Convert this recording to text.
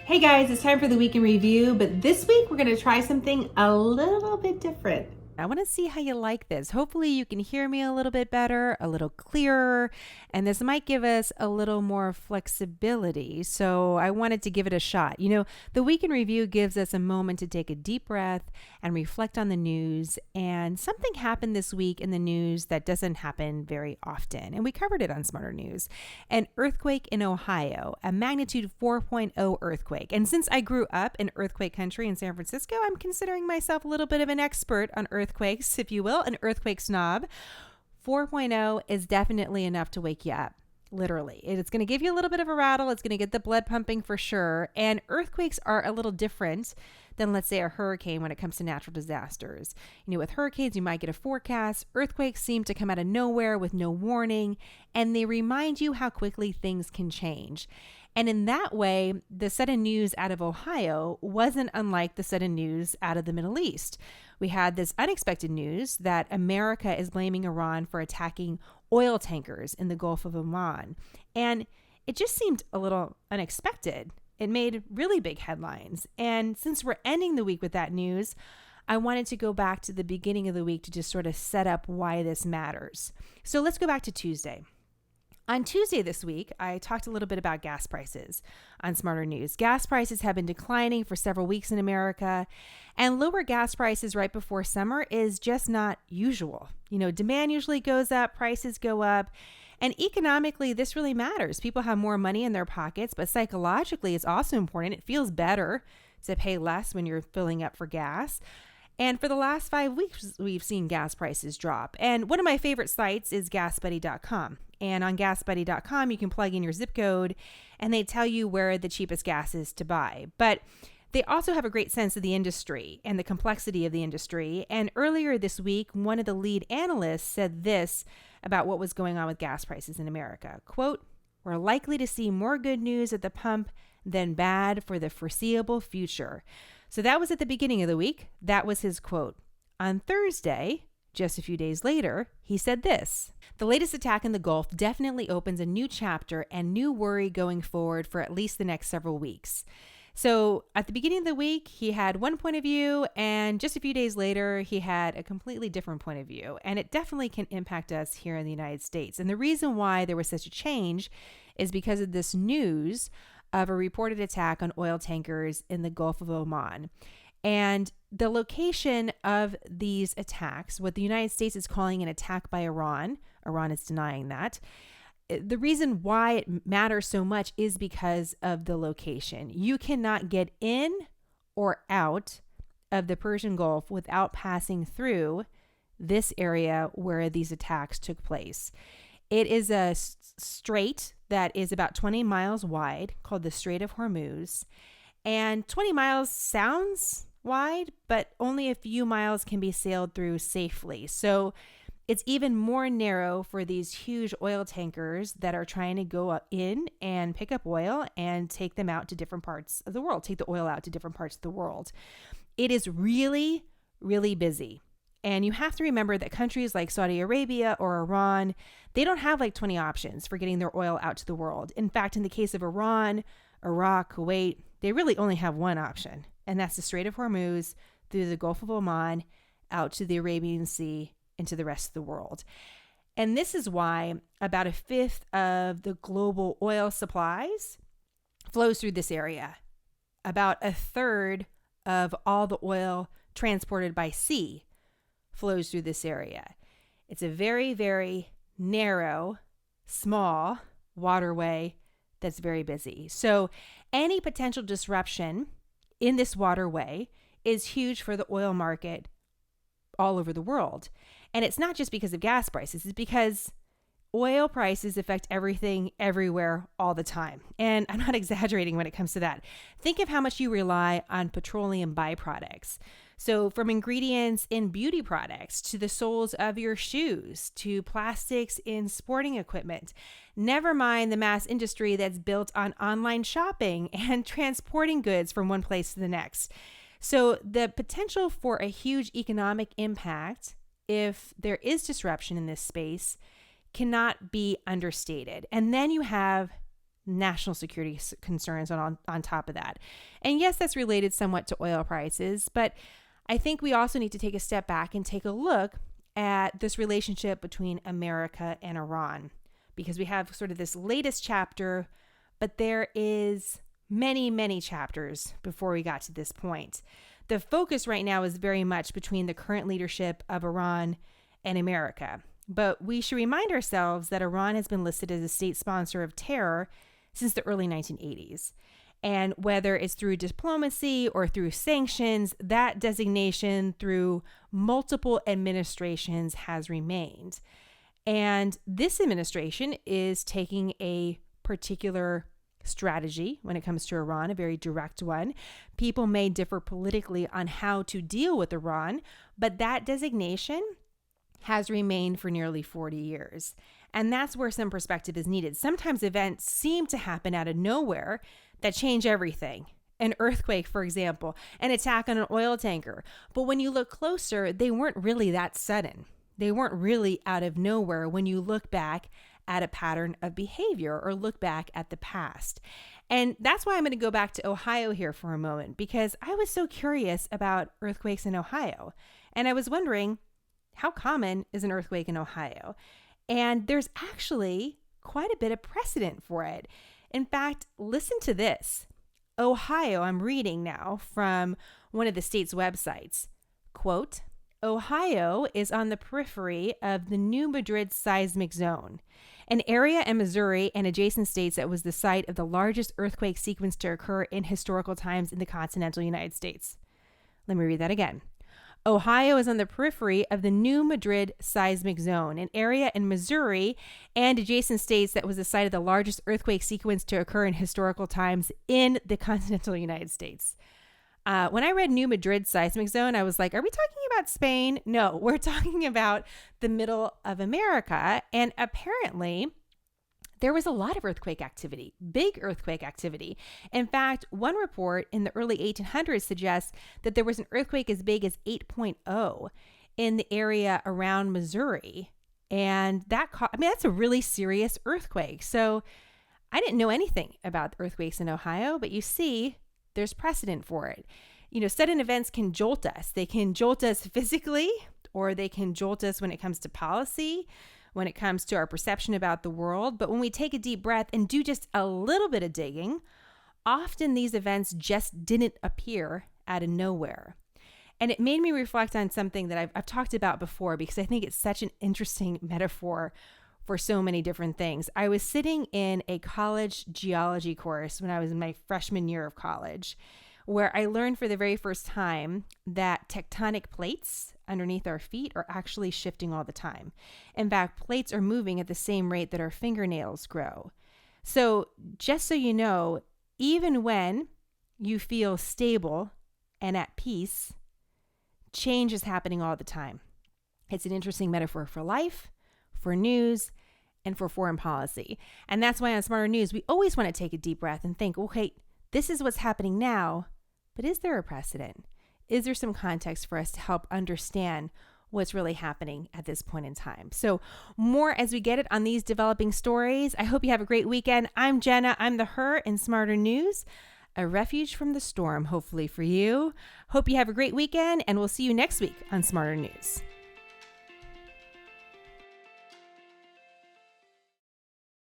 Hey guys, it's time for the week in review, but this week we're going to try something a little bit different. I want to see how you like this. Hopefully, you can hear me a little bit better, a little clearer, and this might give us a little more flexibility. So, I wanted to give it a shot. The week in review gives us a moment to take a deep breath and reflect on the news. And something happened this week in the news that doesn't happen very often. And we covered it on SmartHER News. An earthquake in Ohio, a magnitude 4.0 earthquake. And since I grew up in earthquake country in San Francisco, I'm considering myself a little bit of an expert on earthquakes, if you will, an earthquake snob. 4.0 is definitely enough to wake you up. Literally. It's going to give you a little bit of a rattle. It's going to get the blood pumping for sure. And earthquakes are a little different than, let's say, a hurricane when it comes to natural disasters. With hurricanes, you might get a forecast. Earthquakes seem to come out of nowhere with no warning, and they remind you how quickly things can change. And in that way, the sudden news out of Ohio wasn't unlike the sudden news out of the Middle East. We had this unexpected news that America is blaming Iran for attacking oil tankers in the Gulf of Oman. And it just seemed a little unexpected. It made really big headlines. And since we're ending the week with that news, I wanted to go back to the beginning of the week to just sort of set up why this matters. So let's go back to Tuesday. On Tuesday this week, I talked a little bit about gas prices on SmartHER News. Gas prices have been declining for several weeks in America, and lower gas prices right before summer is just not usual. Demand usually goes up, prices go up, and economically, this really matters. People have more money in their pockets, but psychologically, it's also important. It feels better to pay less when you're filling up for gas. And for the last 5 weeks, we've seen gas prices drop. And one of my favorite sites is GasBuddy.com. And on GasBuddy.com, you can plug in your zip code and they tell you where the cheapest gas is to buy. But they also have a great sense of the industry and the complexity of the industry. And earlier this week, one of the lead analysts said this about what was going on with gas prices in America. Quote, "We're likely to see more good news at the pump than bad for the foreseeable future." So that was at the beginning of the week. That was his quote. On Thursday, just a few days later, he said this: "The latest attack in the Gulf definitely opens a new chapter and new worry going forward for at least the next several weeks." So at the beginning of the week, he had one point of view, and just a few days later, he had a completely different point of view. And it definitely can impact us here in the United States. And the reason why there was such a change is because of this news of a reported attack on oil tankers in the Gulf of Oman. And the location of these attacks, what the United States is calling an attack by Iran is denying that. The reason why it matters so much is because of the location. You cannot get in or out of the Persian Gulf without passing through this area where these attacks took place. It is a strait that is about 20 miles wide called the Strait of Hormuz. And 20 miles sounds wide, but only a few miles can be sailed through safely. So it's even more narrow for these huge oil tankers that are trying to go in and pick up oil and take them out to different parts of the world, take the oil out to different parts of the world. It is really, really busy. And you have to remember that countries like Saudi Arabia or Iran, they don't have like 20 options for getting their oil out to the world. In fact, in the case of Iran, Iraq, Kuwait, they really only have one option, and that's the Strait of Hormuz through the Gulf of Oman out to the Arabian Sea into the rest of the world. And this is why about a fifth of the global oil supplies flows through this area. About a third of all the oil transported by sea flows through this area. It's a very, very narrow, small waterway that's very busy. So any potential disruption in this waterway is huge for the oil market all over the world. And it's not just because of gas prices, it's because oil prices affect everything, everywhere, all the time. And I'm not exaggerating when it comes to that. Think of how much you rely on petroleum byproducts. So from ingredients in beauty products to the soles of your shoes to plastics in sporting equipment, never mind the mass industry that's built on online shopping and transporting goods from one place to the next. So the potential for a huge economic impact, if there is disruption in this space, cannot be understated. And then you have national security concerns on top of that. And yes, that's related somewhat to oil prices, but I think we also need to take a step back and take a look at this relationship between America and Iran, because we have sort of this latest chapter, but there is many, many chapters before we got to this point. The focus right now is very much between the current leadership of Iran and America. But we should remind ourselves that Iran has been listed as a state sponsor of terror since the early 1980s. And whether it's through diplomacy or through sanctions, that designation through multiple administrations has remained. And this administration is taking a particular strategy when it comes to Iran, a very direct one. People may differ politically on how to deal with Iran, but that designation has remained for nearly 40 years. And that's where some perspective is needed. Sometimes events seem to happen out of nowhere that change everything. An earthquake, for example, an attack on an oil tanker. But when you look closer, they weren't really that sudden. They weren't really out of nowhere when you look back at a pattern of behavior or look back at the past. And that's why I'm going to go back to Ohio here for a moment, because I was so curious about earthquakes in Ohio. And I was wondering, how common is an earthquake in Ohio? And there's actually quite a bit of precedent for it. In fact, listen to this. Ohio, I'm reading now from one of the state's websites. Quote, Ohio is on the periphery of the New Madrid seismic zone, an area in Missouri and adjacent states that was the site of the largest earthquake sequence to occur in historical times in the continental United States. Let me read that again. Ohio is on the periphery of the New Madrid seismic zone, an area in Missouri and adjacent states that was the site of the largest earthquake sequence to occur in historical times in the continental United States. When I read New Madrid seismic zone, I was like, are we talking about Spain? No, we're talking about the middle of America. And apparently, there was a lot of earthquake activity, big earthquake activity. In fact, one report in the early 1800s suggests that there was an earthquake as big as 8.0 in the area around Missouri. And that's a really serious earthquake. So I didn't know anything about earthquakes in Ohio, but you see, there's precedent for it. You know, sudden events can jolt us. They can jolt us physically, or they can jolt us when it comes to policy, when it comes to our perception about the world. But when we take a deep breath and do just a little bit of digging, often these events just didn't appear out of nowhere. And it made me reflect on something that I've talked about before, because I think it's such an interesting metaphor for so many different things. I was sitting in a college geology course when I was in my freshman year of college, where I learned for the very first time that tectonic plates underneath our feet are actually shifting all the time. In fact, plates are moving at the same rate that our fingernails grow. So just so you know, even when you feel stable and at peace, change is happening all the time. It's an interesting metaphor for life, for news, and for foreign policy. And that's why on Smarter News, we always want to take a deep breath and think, okay, this is what's happening now, but is there a precedent? Is there some context for us to help understand what's really happening at this point in time? So more as we get it on these developing stories. I hope you have a great weekend. I'm Jenna. I'm the Her in Smarter News, a refuge from the storm, hopefully for you. Hope you have a great weekend, and we'll see you next week on Smarter News.